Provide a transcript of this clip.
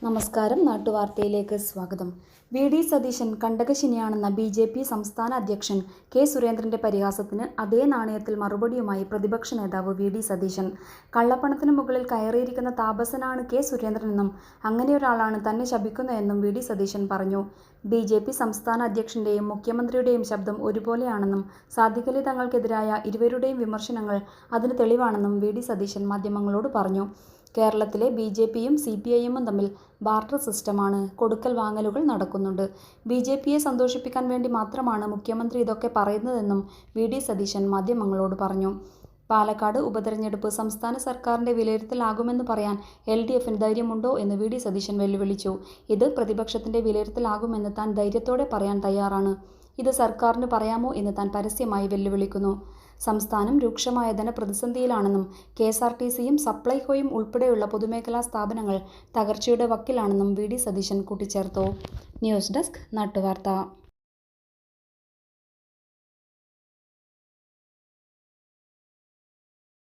നമസ്കാരം. നാട്ടുവാർത്തയിലേക്ക് സ്വാഗതം. VD. Satheesan കണ്ടകശനിയാണെന്ന BJP. സംസ്ഥാന അധ്യക്ഷൻ കെ. സുരേന്ദ്രന്റെ പരിഹാസത്തിന് അതേ നാണയത്തിൽ മറുപടിയുമായി പ്രതിപക്ഷ നേതാവ് വി.ഡി. സതീശൻ. കള്ളപ്പണത്തിന് മുകളിൽ കയറിയിരിക്കുന്ന താപസനാണ് കെ. സുരേന്ദ്രനെന്നും അങ്ങനെയൊരാളാണ് തന്നെ ശപിക്കുന്നതെന്നും വി.ഡി. സതീശൻ പറഞ്ഞു. ബി.ജെ.പി. സംസ്ഥാന അധ്യക്ഷന്റെയും മുഖ്യമന്ത്രിയുടെയും ശബ്ദം ഒരുപോലെയാണെന്നും സാദിഖലി തങ്ങൾക്കെതിരായ ഇരുവരുടെയും വിമർശനങ്ങൾ അതിന് തെളിവാണെന്നും വി.ഡി. സതീശൻ മാധ്യമങ്ങളോട് പറഞ്ഞു. കേരളത്തിലെ ബി.ജെ.പിയും സി.പി.ഐ.എമ്മും തമ്മിൽ ബാർട്ടർ സിസ്റ്റമാണ്. കൊടുക്കൽ വാങ്ങലുകൾ നടക്കുന്നുണ്ട്. ബി.ജെ.പിയെ സന്തോഷിപ്പിക്കാൻ വേണ്ടി മാത്രമാണ് മുഖ്യമന്ത്രി ഇതൊക്കെ പറയുന്നതെന്നും വി.ഡി. സതീശൻ മാധ്യമങ്ങളോട് പറഞ്ഞു. പാലക്കാട് ഉപതെരഞ്ഞെടുപ്പ് സംസ്ഥാന സർക്കാരിന്റെ വിലയിരുത്തലാകുമെന്ന് പറയാൻ എൽ.ഡി.എഫിന് ധൈര്യമുണ്ടോ എന്ന് വി.ഡി. സതീശൻ വെല്ലുവിളിച്ചു. ഇത് പ്രതിപക്ഷത്തിന്റെ വിലയിരുത്തലാകുമെന്ന് താൻ ധൈര്യത്തോടെ പറയാൻ തയ്യാറാണ്. ഇത് സർക്കാരിന് പറയാമോ എന്ന് താൻ പരസ്യമായി വെല്ലുവിളിക്കുന്നു. സംസ്ഥാനം രൂക്ഷമായ ധനപ്രതിസന്ധിയിലാണെന്നും കെ.എസ്.ആർ.ടി.സിയും സപ്ലൈകോയും ഉൾപ്പെടെയുള്ള പൊതുമേഖലാ സ്ഥാപനങ്ങൾ തകർച്ചയുടെ വക്കിലാണെന്നും വി.ഡി. സതീശൻ കൂട്ടിച്ചേർത്തു. News desk നാട്ടുവാർത്ത.